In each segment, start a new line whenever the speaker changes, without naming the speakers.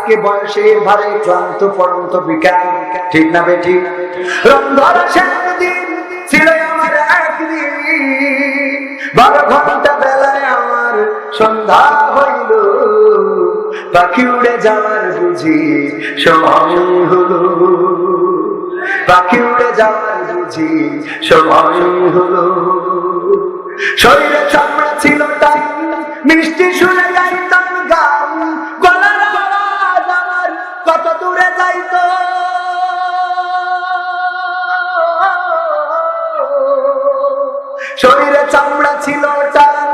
আজকে বয়সের ভারে ক্লান্ত পড়ন্ত বিকাল, ঠিক না বেঠিক? রন্ধরা দিন ছিল আমার একদিন, 12 ঘন্টা বেলায় আমার সন্ধ্যা হইল, পাখি উড়ে যাওয়ার বুঝি সময় হলো, পাখি উড়ে যাওয়ার বুঝি সময় হলো। শরীরে চামড়া ছিল টান, মিষ্টি শুনে গাইতাম গান, গলার আওয়াজ আমার কত দূরে যাইতো। শরীরে চামড়া ছিল টান,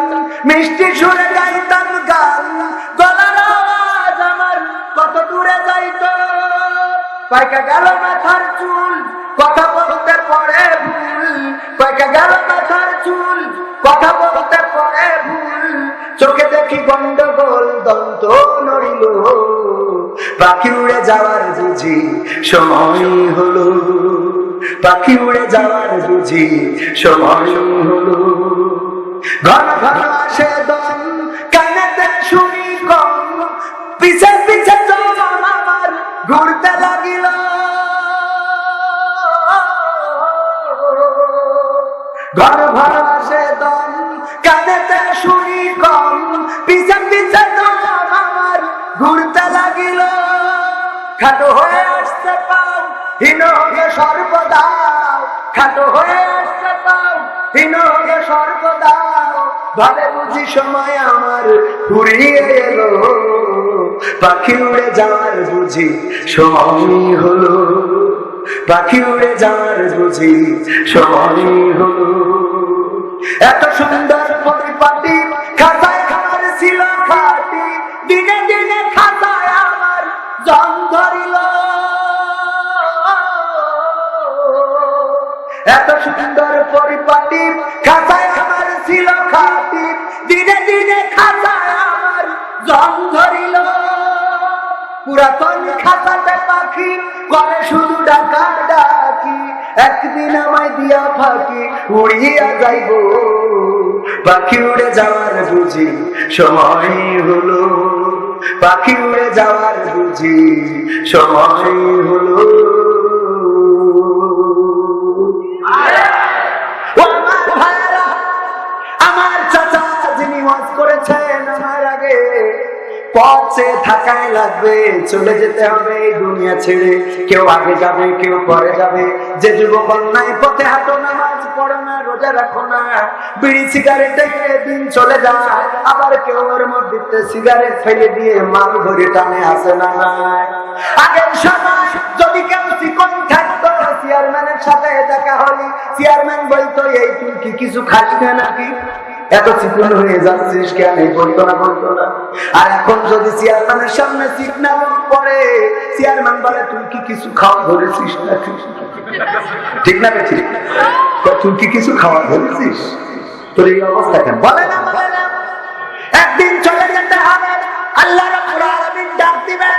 মিষ্টি শুনে গাইতাম গান, গলার আওয়াজ আমার কত দূরে যাইতো। পাইকা গেল মাথার চুল, কথা বলতে পড়ে ভুল, পাইকা গেল মাথার চুল, কথা বলতে পড়ে ভুল। চোখে দেখি গন্ডগোল, দন্ত নড়িল, পাখি উড়ে যাওয়ার বুঝি সময় হলো, পাখি উড়ে যাওয়ার বুঝি সময় হলো। ঘন ঘন আসে দম, কানেতে শুনি কম, পিছে পিছে জম আমার ঘুরতে লাগিল। ঘন ঘন আসে দম, কানেতে শুনি কম, পিছে পিছে জম আমার ঘুরতে লাগিল। খাটো হয়ে আসতে পাও, হীন হয়ে সর্বদা, খাটো হয়ে আসতে পাও, হীন হয়ে সর্বদা। ভাবে বুঝি সময় আমার ফুরিয়ে এলো, পাখি উড়ে যাওয়ার বুঝি সময় হলো, পাখি উড়ে যাওয়ার বুঝি সময় হলো। এত সুন্দর পরিপাটি খাতায় খাবার ছিল খাটি, দিনে দিনে খাতায় আমার জং ধরিল। এত সুন্দর পরিপাটি খাতায় আমার ছিল খাটি, দিনে দিনে খাতায় আমার জং ধরিল। পুরাতন খাতাতে পাখি করে শুধু ডাকা ডাকি, একদিন আমায় দিয়া ফাঁকি উড়িয়া যাইব, পাখি উড়ে যাওয়ার বুঝি সময় হলো, পাখি উড়ে যাওয়ার বুঝি সময় হলো। আমার ভাইরা, আমার চাচা যিনি ওয়াজ করেছেন আমার আগে, পথে থাকাই লাগবে, চলে যেতে হবে এই দুনিয়া ছেড়ে। কেউ আগে যাবে, কেউ পরে যাবে। যে যুবক অন্যায় পথে হাঁটো, নামাজ পড়ো না, রোজা রাখো না, বিড়ি সিগারেটে দিন চলে যায়, আবার কেউ ওর মধ্যে সিগারেট ফেলে দিয়ে মাল ধরে টানে আসে না। আগের সময় যদি কেউ চিকন থাকতো, চেয়ারম্যানের সাথে দেখা হলি, চেয়ারম্যান বলতো এই তুই কি কিছু খাস না নাকি, এত চিকন হয়ে যাচ্ছিস কেন, বলতো না, বলতো না। আর এখন যদি চেয়ারম্যানের সামনে সিগন্যাল পড়ে, চেয়ারম্যান বলে তুই কি কিছু খাওয়া ধরেছিস নাকি, ঠিক না বেশি, তুই কি কিছু খাওয়া ধরেছিস, তোর এই অবস্থা কেন, বলে না, বলে না। একদিন চলে যেতে হবে, আল্লাহ রাব্বুল আলামিন ডাক দিবেন।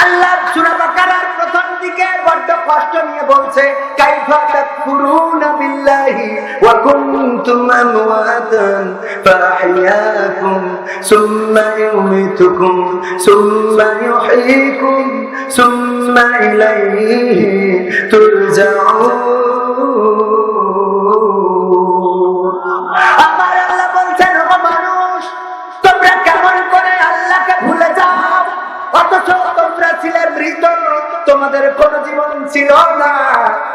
আল্লাহ সূরা বাকারার প্রথম দিকে বড্ড কষ্ট নিয়ে বলছে, কাইফা তাকফুরুনা বিল্লাহি ওয়া কুনতুম আমওয়াতান ফাআহইয়াকুম সুম্মা ইউমীতুকুম সুম্মা ইউহয়ীকুম সুম্মা ইলাইহি তুরজাউন। আমার আল্লাহ বলছেন, ও মানুষ, তোমরা কেমন করে আল্লাহকে ভুলে যাও, অথচ তোমরা ছিলে মৃত, তোমাদের কোন জীবন ছিল না।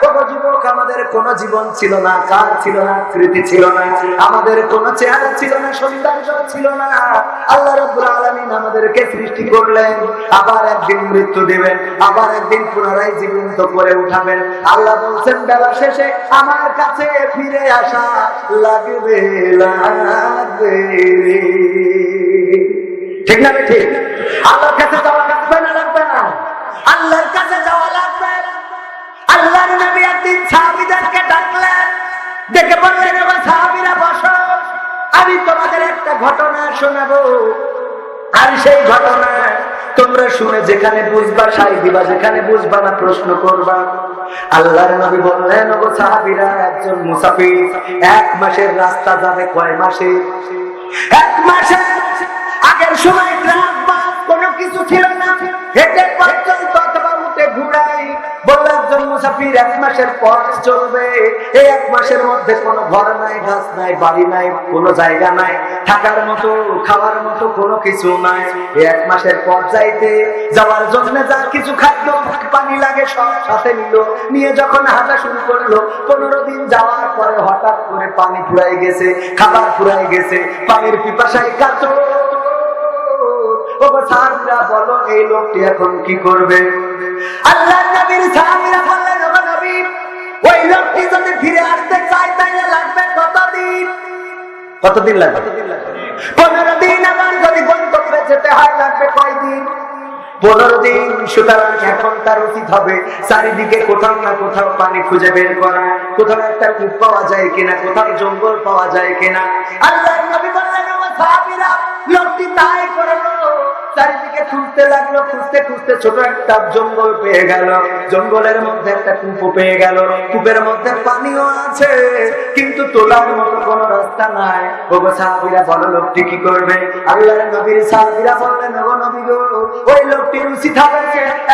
কোন যুবক, আমাদের কোন জীবন ছিল না, কার ছিল না, স্মৃতি ছিল না, আমাদের কোন চেহারা ছিল না, সৌন্দর্য ছিল না। আল্লাহ রাব্বুল আলামিন আমাদেরকে সৃষ্টি করলেন, আবার একদিন মৃত্যু দেবেন, আবার একদিন পুনরায় জীবন্ত করে উঠাবেন। আল্লাহ বলছেন, বেলা শেষে আমার কাছে ফিরে আসা লাগবে, লাগবে, ঠিক না ঠিক? আল্লাহর কাছে যাওয়া লাগবে না, লাগবে না? আল্লাহর কাছে যাওয়া লাগবে। আল্লাহর নবী একদিন সাহাবীদেরকে ডাকলেন, ডেকে বললেন, ও সাহাবীরা বসো, আমি তোমাদের একটা ঘটনা শোনাবো, আর সেই ঘটনা তোমরা শুনে যেখানে বুঝবা সাই দিবা, যেখানে বুঝবা না প্রশ্ন করবা। আল্লাহর নবী বললেন, ও সাহাবীরা, একজন মুসাফির 1 মাসের রাস্তা যাবে। কয় মাসে? 1 মাসে। আগের সময় কোনো কিছু ছিল না, হেঁটে 1 মাসের পথ চলবে, এই 1 মাসের মধ্যে কোনো ঘর নাই, গাছ নাই, বাড়ি নাই, কোনো জায়গা নাই, থাকার মতো খাওয়ার মতো কোনো কিছু নাই। এই 1 মাসের পথ যাওয়ার জন্য যা কিছু খাদ্য পানি লাগে সব সাথে নিয়ে যখন হাঁটা শুরু করলো, 15 দিন যাওয়ার পরে হঠাৎ করে পানি ফুরাই গেছে, খাবার ফুরাই গেছে, পানির পিপাসায় কাতর। সাহাবীরা বলো এই লোকটি এখন কি করবে? আল্লাহর নবীর সাহাবীরা বললেন, ও নবী, ওই লোকটি যদি ফিরে আসতে চায় তাহলে লাগবে কতদিন? কতদিন লাগবে? 15 দিন। আবার যদি গন্তব্যে যেতে হয় লাগবে কয়দিন? 15 দিন। সুতরাং এখন তার উচিত হবে চারিদিকে কোথাও না কোথাও পানি খুঁজে বের করা, কোথাও একটা কূপ পাওয়া যায় কিনা, কোথাও জঙ্গল পাওয়া যায় কিনা। আল্লাহর নবী বললেন, ও সাহাবীরা, লোকটি তাই করলো। চারিদিকে খুঁজতে লাগলো, খুঁজতে খুঁজতে ছোট একটা জঙ্গল পেয়ে গেল, জঙ্গলের মধ্যে একটা কূপ পেয়ে গেল, কূপের মধ্যে পানিও আছে কিন্তু তোলার মতো কোনো রাস্তা নাই। ওগো সাহাবীরা বলো লোকটি কি করবে? আল্লাহর নবীর সাহাবীরা বললেন, ও নবী গো, ওই লোকটির উচিত হবে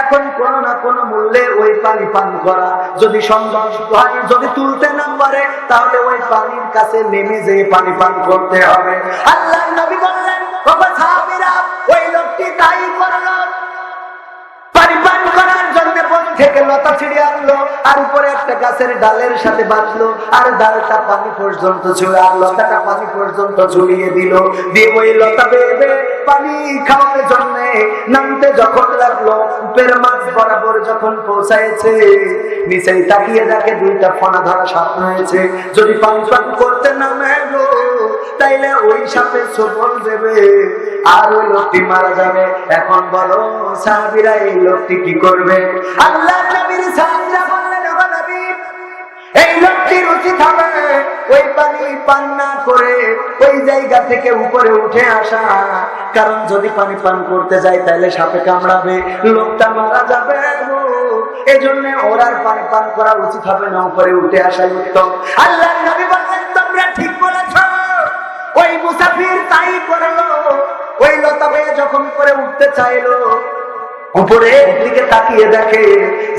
এখন কোনো না কোনো মূল্যে ওই পানি পান করা। যদি সম্ভব হয়, যদি তুলতে না পারে, তাহলে ওই পানির কাছে নেমে যেয়ে পানি পান করতে হবে। আল্লাহর নবী বললেন, ওগো সাহাবীরা, ওই লোকটি তাই করলো। পানি পান করার জন্য বন থেকে লতা ছিঁড়ে আনলো, আর উপরে একটা গাছের ডালের সাথে বাঁধলো, আর ডালটা পানি পর্যন্ত ছুঁয়ে, আর লতাটা পানি পর্যন্ত ঝুলিয়ে দিল। দিয়ে ওই লতা বেয়ে পানি খাওয়ার জন্য নামতে যখন লাগলো, কূপের মাছ বরাবর যখন পৌঁছাইছে, নিচেই তাকিয়ে দেখে 2টা ফনা ধরা সাপ রয়েছে। যদি পানি পান করতে নামে গো, তাইলে ওই সাপে সবল দেবে আর ওই লোকটি মারা যাবে। এখন বলো সাহাবীরা এই লোকটি কি করবে? আল্লাহর নবীর সাহাবীরা বললেন, ও নবী, এই লোকটির উচিত হবে ওই পানি পান না করে ওই জায়গা থেকে উপরে উঠে আসা, কারণ যদি পানি পান করতে যায় তাহলে সাপে কামড়াবে, লোকটা মারা যাবে। এজন্য ওর আর পানি পান করা উচিত হবে না, উপরে উঠে আসাই উত্তম। আল্লাহর নবী বললেন, তোমরা ঠিক বলেছ। ওই মুসাফির তাই করলো। ওই লতা বেয়ে যখন করে উঠতে চাইলো, উপরের দিকে তাকিয়ে দেখে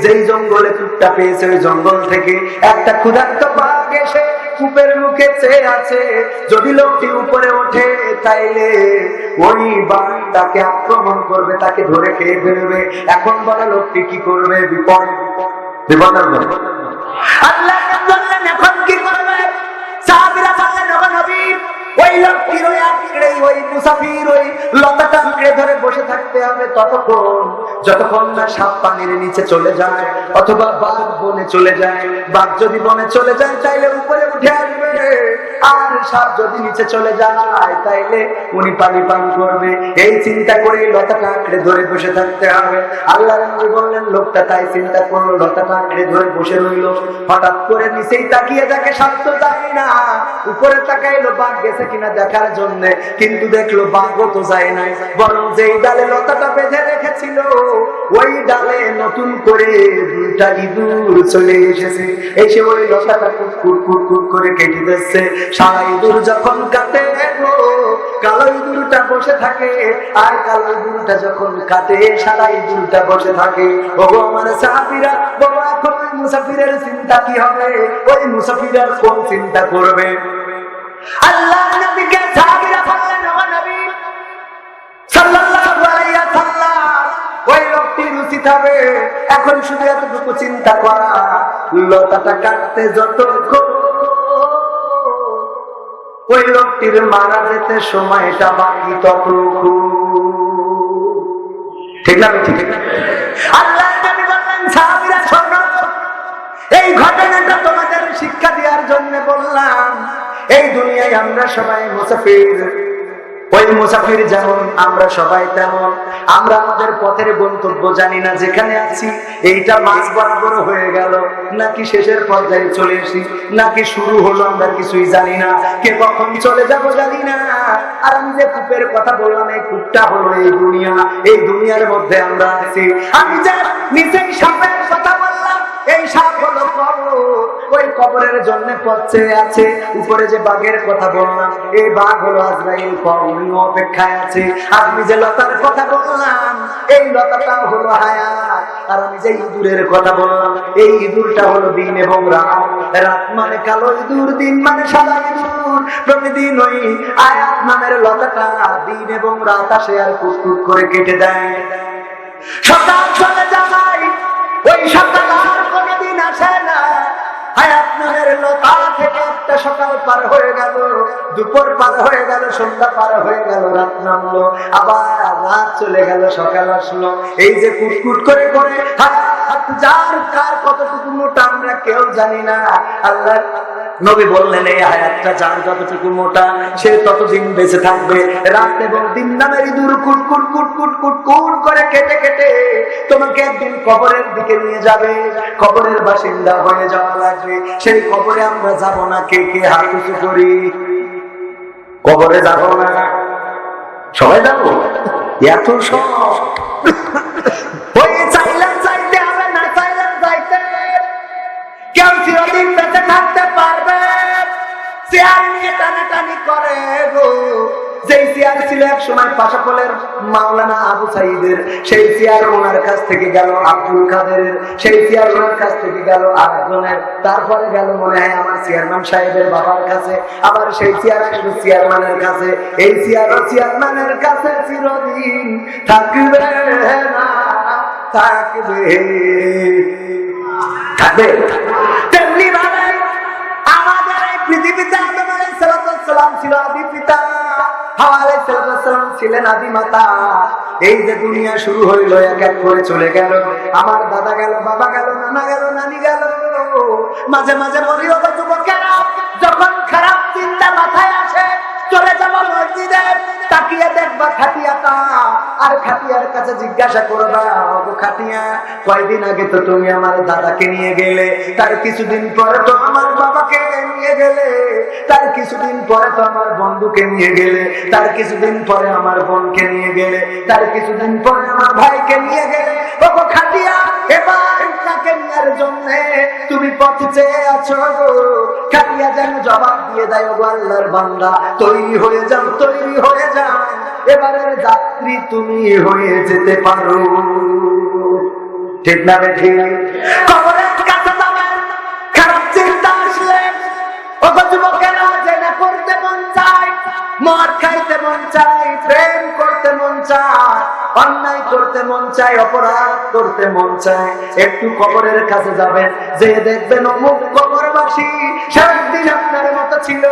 যেই জঙ্গলে কূপটা পেয়েছে, ওই জঙ্গল থেকে একটা ক্ষুধার্ত বাঘ এসে কূপের মুখে চেয়ে আছে। যদি লোকটি উপরে ওঠে তাইলে ওই বাঘ তাকে আক্রমণ করবে, তাকে ধরে খেয়ে ফেলবে। এখন বলে লোকটি কি করবে? বিপদ আল্লাহ বললেন, এখন কি করবে? সাহাবীরা বললেন, ও নবী, ওই লোকটির ওই আঁকড়ে ওই মুসাফির ওই লতাটা আঁকড়ে ধরে বসে থাকতে হবে যতক্ষণ না সাপ পানির নিচে চলে যায় অথবা বাঘ বনে চলে যায়। বাঘ যদি বনে চলে যায় তাইলে উপরে উঠে আসবে, আর সাপ যদি নিচে চলে যায় তাইলে উনি পানি পান করবে। এই চিন্তা করে লতাটা আঁকড়ে ধরে বসে থাকতে হবে। আল্লাহর নবী বললেন, লোকটা তাই চিন্তা করলো, লতাটা আঁকড়ে ধরে বসে রইল। হঠাৎ করে নিচেই তাকিয়ে দেখে সাপ তো যায় না, উপরে তাকাইলো বাঘ গেছে কিনা দেখার জন্য, কিন্তু দেখলো বাঘও তো যায় নাই, বরং যেই ডালে লতাটা বেঁধে রেখেছিল ওই ডালে নতুন করে 2টা ইঁদুর চলে এসেছে। এসে ওই লতাটা কুট করে কেটে দিচ্ছে। সারা ইঁদুর যখন কাটে কালো ইঁদুরটা বসে থাকে, আর কালো ইঁদুরটা যখন কাটে সারা ইঁদুরটা বসে থাকে। ওগো আমার সাহাবীরা, বাবা এখন ওই মুসাফিরের চিন্তা কি হবে? ওই মুসাফির আর কোন চিন্তা করবে? আল্লাহর নবীকে সাহাবীরা বললেন, ও নবী সাল্লাল্লাহু আলাইহি ওয়াসাল্লাম, ওই লোকটির উচিত হবে এখন শুধু এতটুকু চিন্তা করা, লতাটা কাটতে যতক্ষণ ওই লোকটির মারা যেতে সময়টা বাকি ততটুকু। ঠিক না? ঠিক। আল্লাহর নবী বললেন, সাহাবীরা শোনো, এই ঘটনাটা তোমাদের শিক্ষা দেওয়ার জন্য বললাম। এই দুনিয়ায় আমরা সবাই মুসাফির। ওই মুসাফির যেমন আমরা সবাই তেমন। আমরা আমাদের পথের গন্তব্য জানি না, যেখানে আছি এইটা মাঝ বরাবর হয়ে গেল নাকি শেষের পর্যায়ে চলে এসি, নাকি শুরু হলো আমরা কিছুই জানি না, কে কখন চলে যাব জানি না। আর আমি যে কূপের কথা বললাম, এই কূপটা হলো এই দুনিয়া। এই দুনিয়ার মধ্যে আমরা আছি। আমি যে নিচেই সাপের কথা বললাম, এই সাপ হলো কবর। ওই কবরের জন্য পথে আছে। উপরে যে বাঘের কথা বললাম, এই বাঘ হলো আজরাইল, অপেক্ষায় আছে। আমি যে লতার কথা বললাম, এই লতাটা হলো হায়াত। আর আমি যে ইঁদুরের কথা বললাম, এই ইঁদুরটা হলো দিন এবং রাত। রাত মানে কালো ইঁদুর, দিন মানে সাদা ইঁদুর। প্রতিদিন ওই আয়াত নামের লতাটা দিন এবং রাত আসে আর কুটকুট করে কেটে দেয়। সকাল চলে যায়, ওই সকাল আর কোনদিন আসে না। হায়াত নামের লতা থেকে একটা সকাল পার হয়ে গেল, দুপুর পার হয়ে গেল, সন্ধ্যা পার হয়ে গেল, রাত নামলো, আবার রাত চলে গেল, সকাল আসলো। এই যে কুটকুট করে করে হায়াত যার কার কতটুকু মোটা আমরা কেউ জানি না। আল্লাহ নবী বললেন এই হায়াতটা যার যতটুকু মোটা সে ততদিন বেঁচে থাকবে। রাত এবং দিন নামের ইঁদুর কুটকুট কুটকুট কুটকুট করে কেটে কেটে তোমাকে একদিন কবরের দিকে নিয়ে যাবে, কবরের বাসিন্দা হয়ে যাওয়া লাগবে। সেই কবরে আমরা যাব না, কে কে হাত উঁচু করি? কবরে যাব না, সবাই যাবো? এত সব চাইলাম চাইতে হবে, না চাইলাম চাইতে কেউ চিরদিন বেঁচে থাকতে পারবে? চেয়ার নিয়ে টানাটানি করে গো। যেই চেয়ার ছিল এক সময় পাশাপলের মাওলানা আবু সাইদের, সেই চেয়ার ওনার কাছ থেকে গেল আব্দুল কাদেরের, সেই চেয়ার ওনার কাছ থেকে গেল আরেকজনের, তারপরে গেল মনে হয় আমার চেয়ারম্যান সাহেবের বাবার কাছে, আবার সেই চেয়ার আসলো চেয়ারম্যানের কাছে। এই চেয়ারও চেয়ারম্যানের কাছে চিরদিন থাকবে না, থাকবে থাকবে। তেমনি ভাবে আমাদের এই পৃথিবীতে আদম আলাইহিস সালাম ছিল আদি পিতা, হাওয়া আলাইহিস সালাম ছিলেন আদি মাতা। এই যে দুনিয়া শুরু হইল, এক এক করে চলে গেল। আমার দাদা গেল, বাবা গেল, নানা গেল, নানি গেল। মাঝে মাঝে বলি ও যুবকেরা, যখন খারাপ চিন্তা মাথায় আসে চলে যাবো মসজিদে, তাকিয়ে দেখবা খাটিয়াটা, আর খাটিয়ার কাছে জিজ্ঞাসা করবা ও খাটিয়া কয়দিন আগে তো তুমি আমার দাদাকে নিয়ে গেলে, তার কিছুদিন পরে তো আমার বাবাকে নিয়ে গেলে, তার কিছুদিন পরে তো আমার বন্ধুকে নিয়ে গেলে, তার কিছুদিন পরে আমার বোনকে নিয়ে গেলে, তার কিছুদিন পরে আমার ভাইকে নিয়ে গেলে। ও খাটিয়া এবার তাকে নেওয়ার জন্য তুমি পথ চেয়ে আছো গো। খাটিয়া যেন জবাব দিয়ে দেয়, ও আল্লাহর বান্দা তৈরি হয়ে যাও, তৈরি হয়ে যাও, এবারের যাত্রী তুমি হয়ে যেতে পারো। ঠিক না বেঠি? কবরের কাছে যাবেন, খারাপ চিন্তা আসলে ও যুবকেরা জেনা করতে মন চায়, মদ খাইতে মন চায়, প্রেম করতে মন চায়, অন্যায় করতে মন চায়, অপরাধ করতে মন চায়, একটু কবরের কাছে যাবেন, যে দেখবেন অমুক কবরবাসী সে একদিন আপনার মতো ছিল,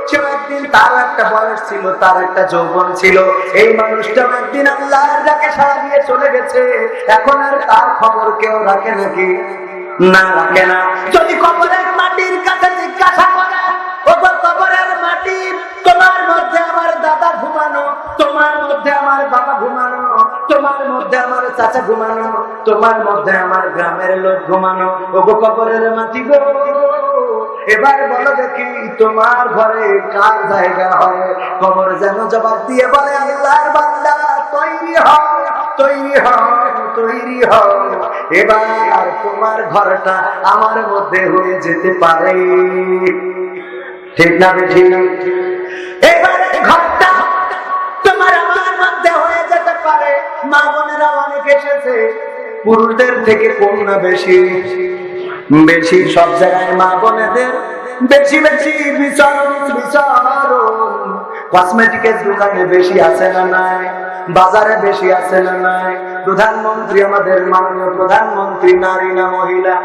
সে একদিন তার একটা বয়স ছিল, তার একটা যৌবন ছিল, এই মানুষটা একদিন আল্লাহর ডাকে সাড়া দিয়ে চলে গেছে, এখন আর তার খবর কেউ রাখে নাকি? না, রাখে না। যদি কবরের মাটির কাছে জিজ্ঞাসা করে, ও কবরের মাটি, তোমার মধ্যে আমার দাদা ঘুমানো, তোমার মধ্যে আমার বাবা ঘুমানো, তোমার মধ্যে আমার চাচা ঘুমানো, তোমার মধ্যে আমার গ্রামের লোক ঘুমানো, ও কবরের মাটি গো, এবার বলো দেখি তোমার ঘরে কার জায়গা হয়? কবর যেন জবাব দিয়ে বলে, আল্লাহর বান্দা তৈরি হও, তৈরি হও, তৈরি হও, এবার তোমার ঘরটা আমার মধ্যে হয়ে যেতে পারে। ঠিক না ঠিক? এবার ঘরটা তোমার আমার মধ্যে হয়ে যেতে পারে। মা বোনেরা অনেক এসেছে, পুরুষদের থেকে কন্যা বেশি বেশি, সব জায়গায় মা বোনেদের বেশি বেশি বিচারণ বিচারণ। কসমেটিকের দোকানে বেশি আছে না নাই? বাজারে বেশি আছে না নাই? প্রধানমন্ত্রী, আমাদের মাননীয় প্রধানমন্ত্রী নারী না মহিলা?